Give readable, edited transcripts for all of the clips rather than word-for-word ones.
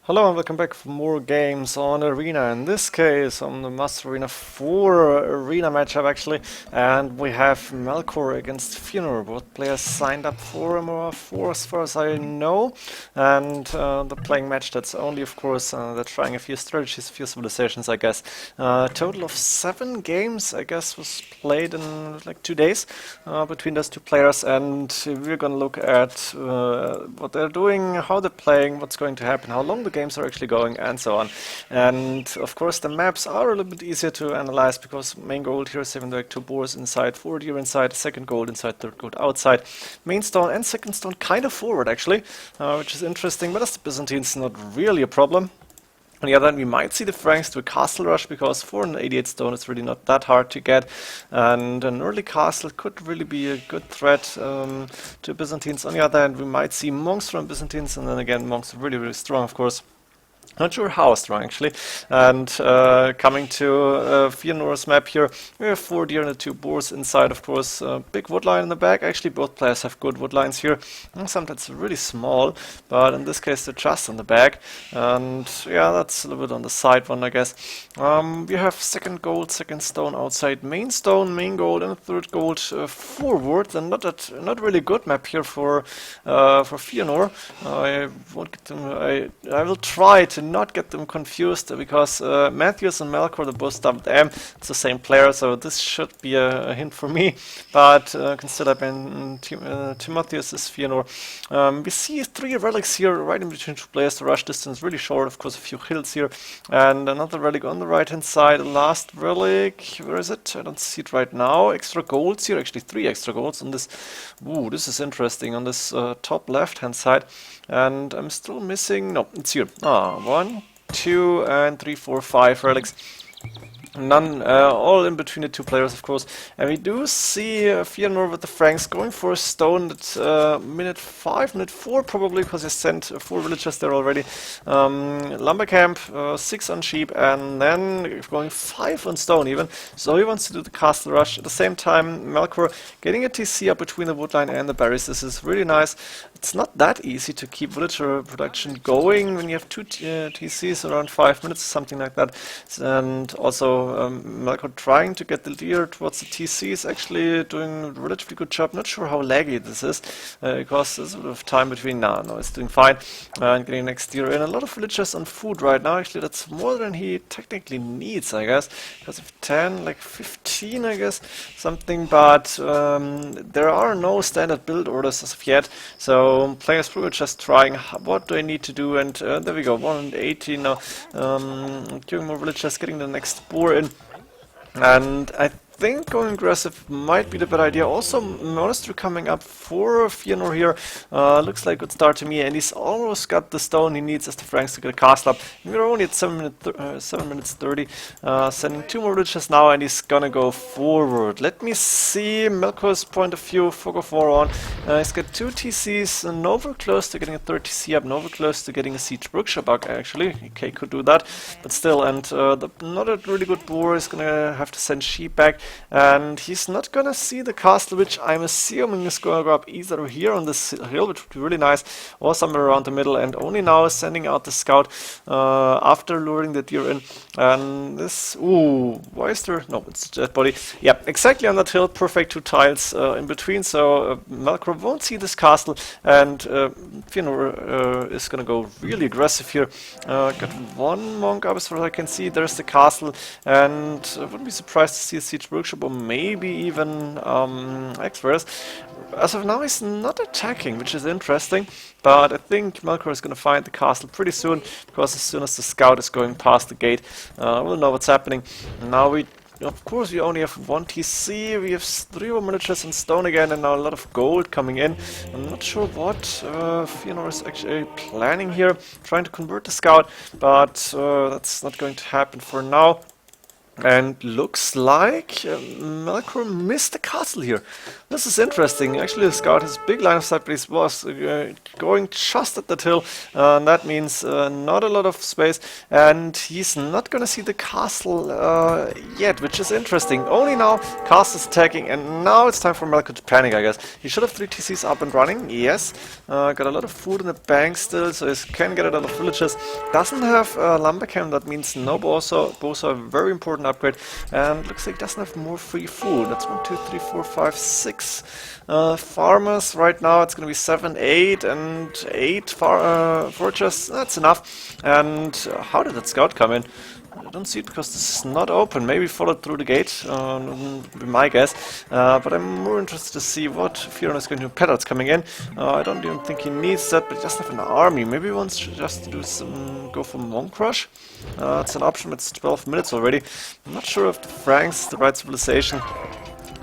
Hello and welcome back for more games on Arena. In this case, on the MoAre4 arena matchup actually, and we have Melkor against Feanor. Both players signed up for MoAre4 as far as I know, and they're playing match that's only, of course, they're trying a few strategies, a few civilizations, I guess. Total of 7 games, I guess, was played in like 2 days between those two players, and we're gonna look at what they're doing, how they're playing, what's going to happen, how long the games are actually going, and so on. And of course the maps are a little bit easier to analyze because main gold here is having like 2 boars inside, forward here inside, second gold inside, third gold outside, main stone and second stone kind of forward actually, which is interesting, but as the Byzantines not really a problem. On the other hand, we might see the Franks do a castle rush because 488 stone is really not that hard to get, and an early castle could really be a good threat to Byzantines. On the other hand, we might see monks from Byzantines, and then again, monks are really, really strong, of course. Not sure how strong actually. And coming to Feanor's map here, we have 4 deer and the 2 boars inside, of course. Big woodline in the back. Actually, both players have good woodlines here. And sometimes really small, but in this case, they're just on the back. And yeah, that's a little bit on the side one, I guess. We have second gold, second stone outside, main stone, main gold, and a third gold forward. And not really good map here for Feanor. I won't get them. I will try to not get them confused because Matthews and Melkor, they both dubbed M. It's the same player, so this should be a hint for me. But consider Timotheus is Feanor. We see 3 relics here right in between 2 players. The rush distance really short, of course, a few hills here, and another relic on the right hand side. The last relic, where is it? I don't see it right now. Extra golds here, actually 3 extra golds on this. Ooh, this is interesting on this top left hand side. And I'm still missing, no, it's here. 1, 2, and 3, 4, 5 relics. None, all in between the 2 players, of course. And we do see Feanor with the Franks going for a stone at minute 5, minute 4 probably, because he sent 4 villagers there already. Lumber camp, 6 on sheep, and then going 5 on stone even. So he wants to do the castle rush. At the same time, Melkor getting a TC up between the woodline and the berries. This is really nice. It's not that easy to keep villager production going when you have 2 TCs around 5 minutes, something like that. And also Melkor trying to get the deer towards the TC is actually doing a relatively good job. Not sure how laggy this is, because there's a bit of time between. No, it's doing fine. And getting next deer in. A lot of villagers on food right now. Actually, that's more than he technically needs, I guess. Because of 10, like 15, I guess, something. But there are no standard build orders as of yet. So players probably just trying what do I need to do. And there we go, 180 now. Doing more villagers, getting the next boar in. And I think going aggressive might be the better idea. Also, Monastery coming up for Feanor here. Looks like a good start to me, and he's almost got the stone he needs as the Franks to get a castle up. We're only at 7 minutes 30. Sending 2 more villagers now, and he's gonna go forward. Let me see Melkor's point of view. Focus 4 on. He's got 2 TCs, nowhere close to getting a 3rd TC up, nowhere close to getting a Siege Brookshire bug actually. Okay, could do that, but still, and not a really good boar is gonna have to send sheep back. And he's not gonna see the castle, which I'm assuming is gonna go up either here on this hill, which would be really nice, or somewhere around the middle, and only now sending out the scout after luring the deer in. And this, ooh, why is there, no, it's a dead body. Yeah, exactly on that hill, perfect 2 tiles in between, so Melkor won't see this castle, and Feanor is gonna go really aggressive here. Got 1 monk up as far as I can see, there's the castle, and I wouldn't be surprised to see a Siege Workshop or maybe even Express. As of now, he's not attacking, which is interesting, but I think Melkor is going to find the castle pretty soon, because as soon as the scout is going past the gate, we'll know what's happening. Now of course, we only have 1 TC, we have 3 more miniatures in stone again, and now a lot of gold coming in. I'm not sure what Feanor is actually planning here, trying to convert the scout, but that's not going to happen for now. And looks like Melkor missed the castle here. This is interesting. Actually, the scout has big line of sight, but he was going just at that hill. And that means not a lot of space. And he's not going to see the castle yet, which is interesting. Only now castle is attacking, and now it's time for Melkor to panic, I guess. He should have 3 TCs up and running, yes. Got a lot of food in the bank still, so he can get a lot of villages. Doesn't have lumber camp, that means no boso. Boso are very important upgrade, and looks like doesn't have more free food. That's 1, 2, 3, 4, 5, 6 farmers right now. It's gonna be 7, 8, and 8 fortress. That's enough. And how did that scout come in? I don't see it because this is not open. Maybe followed through the gate, would be my guess. But I'm more interested to see what Feanor is going to do. Pedal's coming in. I don't even think he needs that, but he doesn't have an army. Maybe he wants just to do some, go for monk rush. It's an option. It's 12 minutes already. I'm not sure if the Franks is the right civilization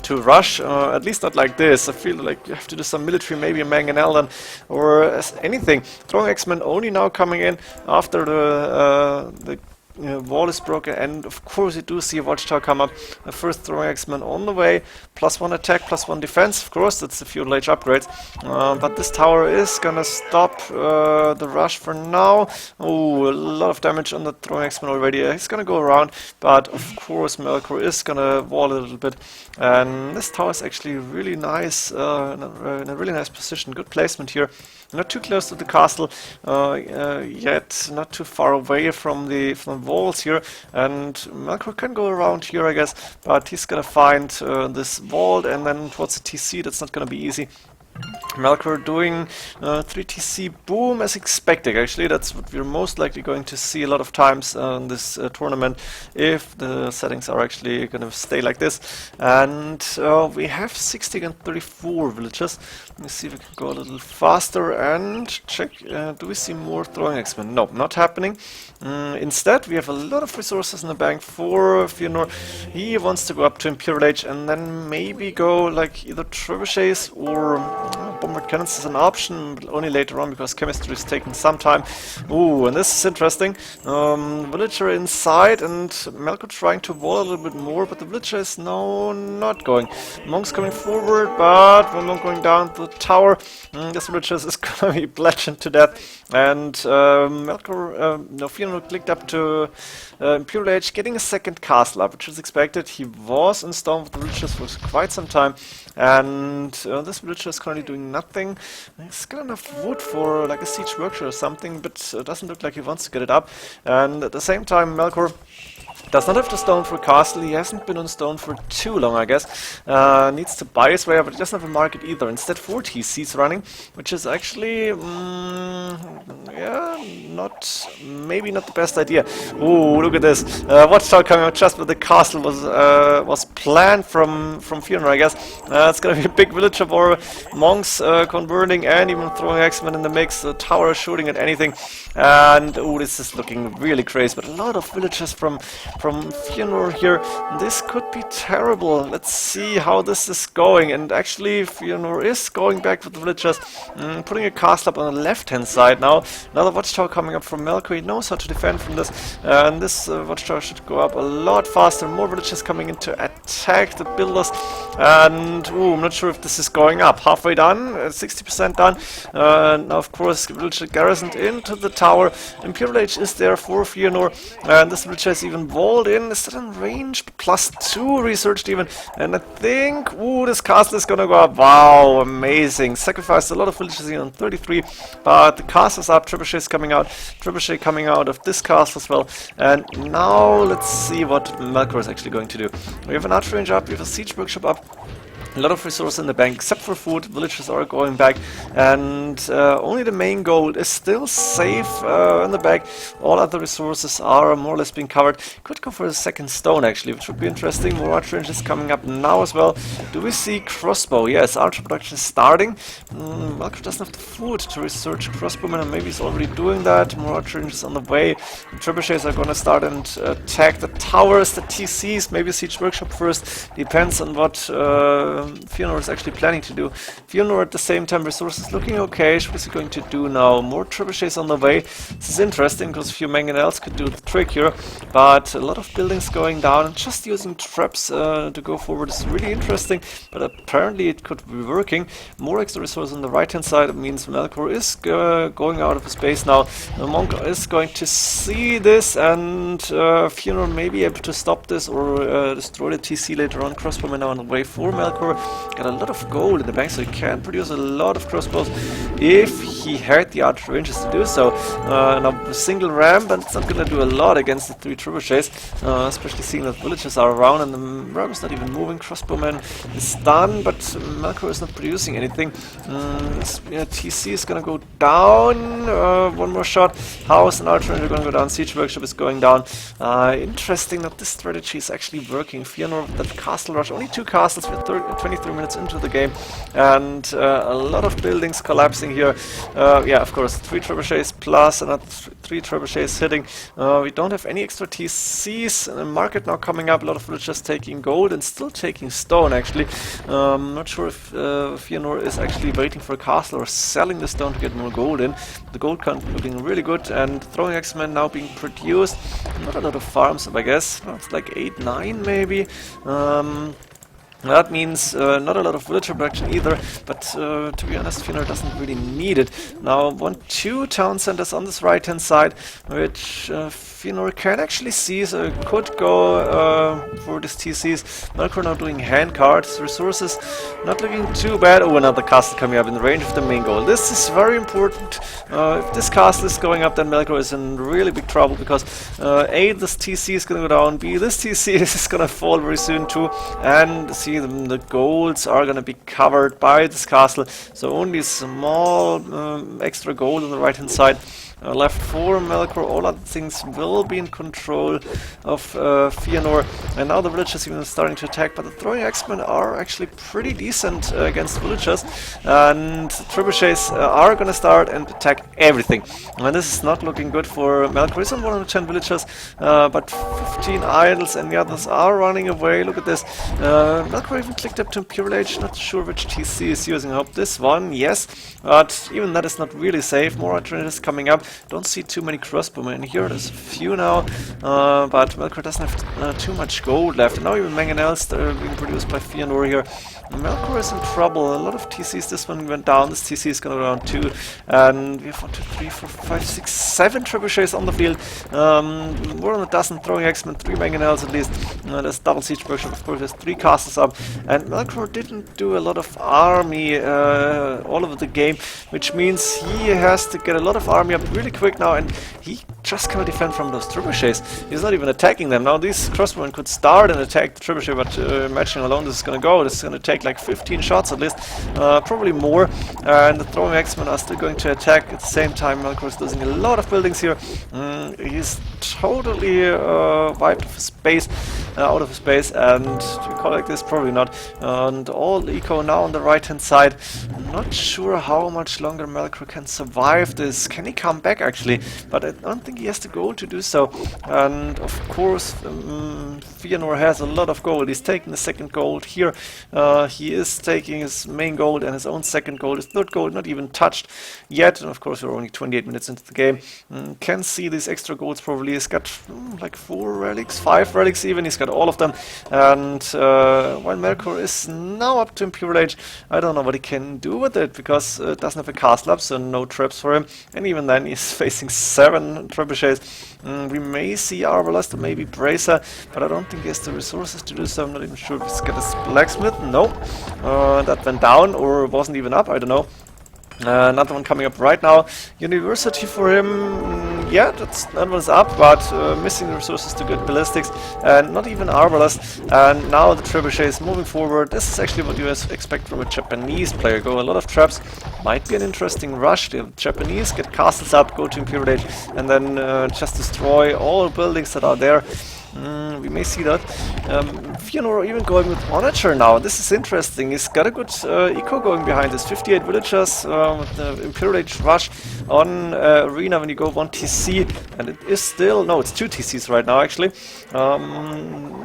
to rush, at least not like this. I feel like you have to do some military, maybe a Manganeldan or anything. Throwing X-Men only now coming in after the wall is broken, and of course you do see a watchtower come up. The first throwing X-Men on the way, +1 attack, +1 defense. Of course, that's the feudal age upgrades. But this tower is gonna stop the rush for now. Oh, a lot of damage on the throwing X-Men already. He's gonna go around, but of course Melkor is gonna wall a little bit. And this tower is actually really nice, in a really nice position. Good placement here. Not too close to the castle yet, not too far away from the walls here, and Melkor can go around here, I guess, but he's gonna find this wall and then towards the TC. That's not gonna be easy. Melkor doing 3 TC boom as expected. Actually, that's what we're most likely going to see a lot of times in this tournament, if the settings are actually going to stay like this. And we have 60 and 34 villages. Let me see if we can go a little faster and check. Do we see more throwing X-Men? No, not happening. Instead, we have a lot of resources in the bank for Feanor. He wants to go up to Imperial Age and then maybe go like either trebuchets or bombard cannons is an option, but only later on because chemistry is taking some time. Ooh, and this is interesting. Villager inside, and Melkor trying to wall a little bit more, but the villager is not going. Monk's coming forward, but one monk going down the tower. This villager is gonna be bludgeoned to death. And Feanor clicked up to Imperial Age, getting a second castle up, which was expected. He was in stone with the villagers for quite some time, and this villager is currently doing nothing. He's got enough wood for like a siege workshop or something, but doesn't look like he wants to get it up. And at the same time, Melkor does not have the stone for a castle. He hasn't been on stone for too long, I guess. Needs to buy his way up, but he doesn't have a market either. Instead, 4 TCs running, which is actually, yeah, maybe not the best idea. Ooh, look at this! Watchtower coming out just where the castle was planned from Feanor, I guess. It's gonna be a big village of our monks converting and even throwing X-Men in the mix. The tower is shooting at anything, and oh, this is looking really crazy. But a lot of villagers from Feanor here. This could be terrible. Let's see how this is going. And actually, Feanor is going back with the villagers, putting a castle up on the left-hand side now. Another watchtower coming up from Melkor. He knows how to defend from this. And this watchtower should go up a lot faster. More villagers coming in to attack the builders. And ooh, I'm not sure if this is going up. Halfway done, 60% done. Now, of course, villager garrisoned into the tower. Imperial Age is there for Feanor. And this villager is even walled in. Is that in range? +2 researched even. And I think, ooh, this castle is gonna go up. Wow, amazing. Sacrificed a lot of villages here on 33, but the castle's up. Trebuchet coming out. Trebuchet coming out of this castle as well. And now let's see what Melkor is actually going to do. We have an archer range up. We have a siege workshop up. A lot of resources in the bank, except for food. Villagers are going back, and only the main gold is still safe in the back. All other resources are more or less being covered. Could go for a second stone, actually, which would be interesting. More archer ranges coming up now as well. Do we see crossbow? Yes, archer production is starting. Melkor doesn't have the food to research crossbowmen, and maybe he's already doing that. More archer ranges on the way. The trebuchets are going to start and attack the towers, the TCs, maybe siege workshop first. Depends on what Feanor is actually planning to do. Feanor at the same time, resources looking okay. What is he going to do now? More trebuchets on the way. This is interesting because a few mangonels could do the trick here, but a lot of buildings going down and just using traps to go forward is really interesting, but apparently it could be working. More extra resources on the right hand side. It means Melkor is going out of his base now. Monk is going to see this, and Feanor may be able to stop this or destroy the TC later on. Crossbowmen now on the way for Melkor. Got a lot of gold in the bank, so he can produce a lot of crossbows if he had the archer ranges to do so. Now a single ram, but it's not going to do a lot against the 3 trebuchets, especially seeing that villagers are around and the ram is not even moving. Crossbowman is done, but Melkor is not producing anything. TC is going to go down. One more shot. House and archer ranger are going to go down. Siege workshop is going down. Interesting that this strategy is actually working. Feanor with that castle rush. Only 2 castles. We're 23 minutes into the game, and a lot of buildings collapsing here. Yeah, of course, 3 trebuchets plus another 3 trebuchets hitting. We don't have any extra TCs. The market now coming up. A lot of villagers taking gold and still taking stone, actually. Not sure if Feanor is actually waiting for a castle or selling the stone to get more gold in. The gold count looking really good, and throwing X-Men now being produced. Not a lot of farms, I guess. It's like 8, 9 maybe. That means not a lot of villager production either, but to be honest, Feanor doesn't really need it. Now 2 town centers on this right hand side, which Feanor can actually see, so it could go for this TCs. Melkor now doing hand cards, resources not looking too bad. Oh, another castle coming up in the range of the main goal. This is very important. If this castle is going up, then Melkor is in really big trouble, because A, this TC is going to go down, B, this TC is going to fall very soon too, and C, the golds are going to be covered by this castle, so only small extra gold on the right hand side left for Melkor. All other things will be in control of Feanor, and now the villagers even starting to attack, but the throwing X-Men are actually pretty decent against villagers, and trebuchets are going to start and attack everything, and this is not looking good for Melkor. He's on 110 villagers, but 15 idols, and the others are running away. Look at this. Melkor even clicked up to Imperial Age, not sure which TC is using. I hope this one, yes, but even that is not really safe. More alternatives coming up. Don't see too many crossbowmen here. There's a few now, but Melkor doesn't have too much gold left. And now even mangonels that are being produced by Feanor here. Melkor is in trouble. A lot of TCs. This one went down. This TC is going to go down too. And we have 1, 2, 3, 4, 5, 6, 7 trebuchets on the field. More than a dozen throwing X-Men, 3 mangonels at least. There's double siege workshop. Of course, there's 3 castles up. And Melkor didn't do a lot of army all over the game, which means he has to get a lot of army up really quick now, and he just cannot defend from those trebuchets. He's not even attacking them. Now these crossbowmen could start and attack the trebuchet, but imagine how long this is going to go. This is going to take like 15 shots at least, probably more, and the throwing X-Men are still going to attack at the same time. Melkor is losing a lot of buildings here. He's totally wiped off his base, out of his base, and do we call it like this? Probably not. And all eco now on the right hand side. I'm not sure how much longer Melkor can survive this. Can he come back actually? But I don't think he has the gold to do so. And of course Feanor has a lot of gold. He's taking the second gold here. He is taking his main gold and his own second gold. His third gold not even touched yet. And of course we're only 28 minutes into the game. Can see these extra golds probably. He's got like 4 relics, 5 relics even. He's got all of them. And while Melkor is now up to Imperial Age, I don't know what he can do with it, because it doesn't have a castle up, so no traps for him. And even then he's facing 7 trebuchets. We may see Arbalest or maybe Bracer, but I don't think he has the resources to do so. I'm not even sure if he's got his blacksmith. No, that went down or wasn't even up, I don't know. Another one coming up right now. University for him, yeah, that one's up, but missing the resources to get ballistics, and not even Arbalest. And now the trebuchet is moving forward. This is actually what you expect from a Japanese player. Go a lot of traps. Might be an interesting rush. The Japanese get castles up, go to Imperial Age, and then just destroy all buildings that are there. We may see that. Feanor even going with Onager now. This is interesting. He's got a good eco going behind this. 58 villagers with the Imperial Age Rush on Arena when you go 1 TC. And it is still... No, it's 2 TCs right now, actually.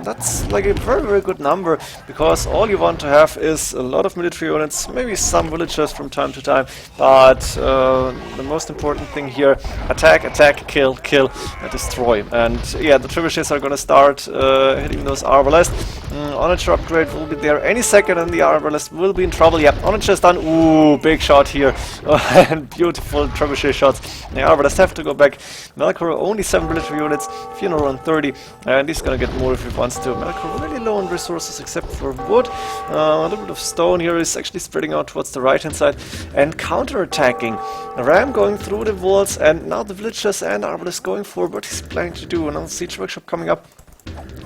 That's like a very, very good number, because all you want to have is a lot of military units, maybe some villagers from time to time, but the most important thing here, attack, attack, kill, kill, and destroy. And yeah, the trebuchets are gonna start hitting those arbalests. Onager upgrade will be there any second, and the arbalest will be in trouble. Yeah, Onager is done. Ooh, big shot here. And beautiful trebuchet shots. The arbalest have to go back. Melkor only 7 military units, Feanor on 30, and he's gonna get more if he wants to. Melkor really low on resources except for wood. A little bit of stone here is actually spreading out towards the right hand side and counter-attacking. A ram going through the walls, and now the villagers and arbalest going for what he's planning to do. Another siege workshop coming up.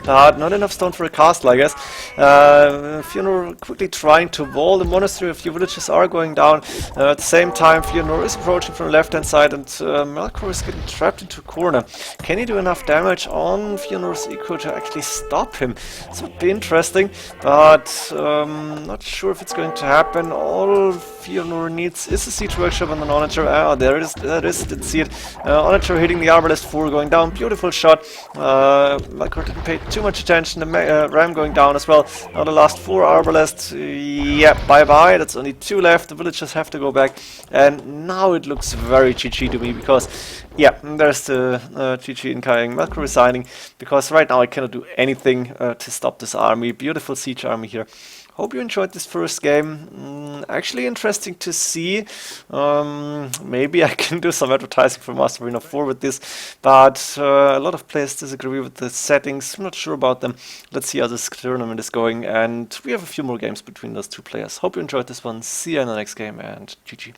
Not enough stone for a castle, I guess. Feanor quickly trying to wall the monastery. A few villages are going down. At the same time, Feanor is approaching from the left-hand side, and Melkor is getting trapped into a corner. Can he do enough damage on Feanor's eco to actually stop him? This would be interesting, but not sure if it's going to happen. All Feanor needs is a siege workshop on the Onager. Ah, there it is. There it is. Didn't see it. Onager hitting the arbalest 4 going down. Beautiful shot. Melkor didn't pay too much attention. The ram going down as well. Now the last 4 arbalests. Yeah, bye-bye. That's only 2 left. The villagers have to go back. And now it looks very GG to me, because, yeah, there's the GG in Kayang. Melkor resigning, because right now I cannot do anything to stop this army. Beautiful siege army here. Hope you enjoyed this first game. Actually interesting to see. Maybe I can do some advertising for MoAre4 with this, but a lot of players disagree with the settings. I'm not sure about them. Let's see how this tournament is going, and we have a few more games between those 2 players. Hope you enjoyed this one. See you in the next game, and GG.